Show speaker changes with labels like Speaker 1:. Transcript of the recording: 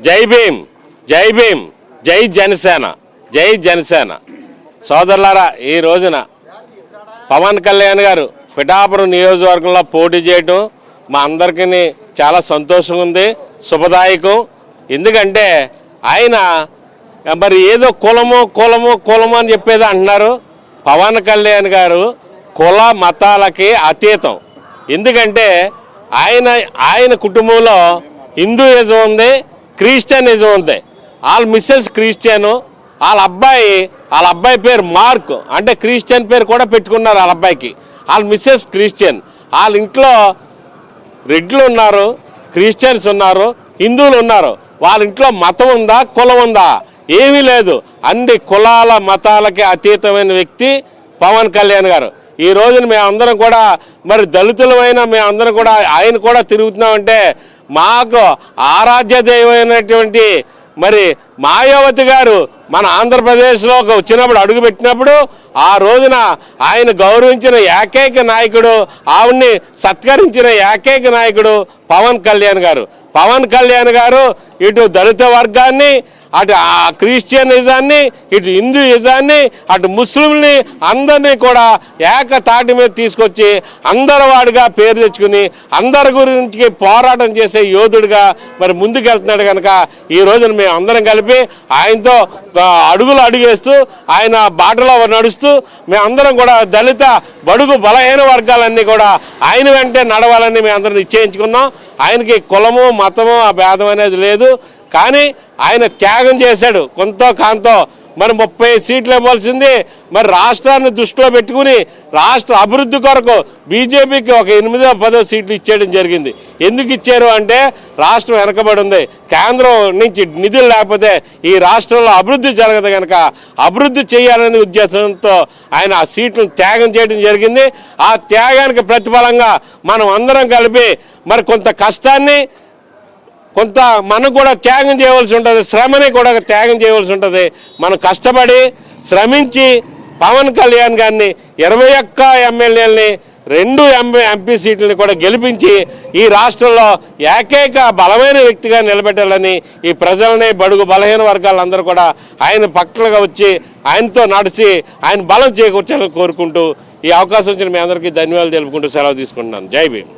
Speaker 1: జై భీమ్, జై భీమ్, జై జనసేన, జై జనసేన. సోదరులారా, ఈ రోజున పవన్ కళ్యాణ్ గారు పిఠాపురం నియోజకవర్గంలో పోటీ చేయటం మా అందరికీ చాలా సంతోషంగా ఉంది, శుభదాయకం. ఎందుకంటే ఆయన మరి ఏదో కులము అని చెప్పేది అంటున్నారు. పవన్ కళ్యాణ్ గారు కుల మతాలకి అతీతం. ఎందుకంటే ఆయన కుటుంబంలో హిందూయిజం ఉంది, క్రిస్టియనిజం ఉంది. వాళ్ళ మిస్సెస్ క్రిస్టియను, వాళ్ళ అబ్బాయి పేరు మార్క్, అంటే క్రిస్టియన్ పేరు కూడా పెట్టుకున్నారు వాళ్ళ అబ్బాయికి. వాళ్ళ మిస్సెస్ క్రిస్టియన్. వాళ్ళ ఇంట్లో రెడ్లు ఉన్నారు, క్రిస్టియన్స్ ఉన్నారు, హిందువులు ఉన్నారు. వాళ్ళ ఇంట్లో మతం ఉందా, కులం ఉందా? ఏమీ లేదు. అన్ని కులాల మతాలకి అతీతమైన వ్యక్తి పవన్ కళ్యాణ్ గారు. ఈ రోజున మేమందరం కూడా మరి దళితులమైన మేమందరం కూడా ఆయన కూడా తిరుగుతున్నామంటే మాకు ఆరాధ్య దైవమైనటువంటి మరి మాయావతి గారు మన ఆంధ్రప్రదేశ్లో వచ్చినప్పుడు అడుగుపెట్టినప్పుడు ఆ రోజున ఆయన గౌరవించిన ఏకైక నాయకుడు, ఆవిడ్ని సత్కరించిన ఏకైక నాయకుడు పవన్ కళ్యాణ్ గారు. పవన్ కళ్యాణ్ గారు ఇటు దళిత వర్గాన్ని, అటు క్రిస్టియనిజాన్ని, ఇటు హిందూయిజాన్ని, అటు ముస్లింని అందరినీ కూడా ఏకతాటి మీద తీసుకొచ్చి అందరి వాడిగా పేరు తెచ్చుకుని అందరి గురించి పోరాటం చేసే యోధుడిగా మరి ముందుకెళ్తున్నాడు. కనుక ఈ రోజున మేము అందరం కలిపి ఆయనతో అడుగేస్తూ ఆయన బాటలో నడుస్తూ మేమందరం కూడా దళిత బడుగు బలహీన వర్గాలన్నీ కూడా ఆయన వెంటే నడవాలని మేము అందరం నిశ్చయించుకున్నాం. ఆయనకి కులము మతము ఆ భేదం అనేది లేదు. కానీ ఆయన త్యాగం చేశాడు కొంతో కాంతో. మరి 30 సీట్లు ఇవ్వాల్సింది మరి రాష్ట్రాన్ని దృష్టిలో పెట్టుకుని రాష్ట్ర అభివృద్ధి కొరకు బీజేపీకి ఒక 8-10 సీట్లు ఇచ్చేయడం జరిగింది. ఎందుకు ఇచ్చారు అంటే రాష్ట్రం వెనకబడి ఉంది, కేంద్రం నుంచి నిధులు లేకపోతే ఈ రాష్ట్రంలో అభివృద్ధి జరగదు. కనుక అభివృద్ధి చేయాలనే ఉద్దేశంతో ఆయన ఆ సీట్లను త్యాగం చేయడం జరిగింది. ఆ త్యాగానికి ప్రతిఫలంగా మనం అందరం కలిపి మరి కొంత కష్టాన్ని కొంత మనం కూడా త్యాగం చేయవలసి ఉంటుంది, శ్రమని కూడా త్యాగం చేయవలసి ఉంటుంది. మనం కష్టపడి శ్రమించి పవన్ కళ్యాణ్ గారిని 21 ఎమ్మెల్యేలని 2 ఎంపీ సీట్లని కూడా గెలిపించి ఈ రాష్ట్రంలో ఏకైక బలమైన వ్యక్తిగా నిలబెట్టాలని ఈ ప్రజలని బడుగు బలహీన వర్గాలందరూ కూడా ఆయన పక్కలుగా వచ్చి ఆయనతో నడిచి ఆయన బలం చేకూర్చాలని కోరుకుంటూ ఈ అవకాశం వచ్చిన మీ అందరికీ ధన్యవాదాలు తెలుపుకుంటూ సెలవు తీసుకుంటున్నాను. జై భీమ్.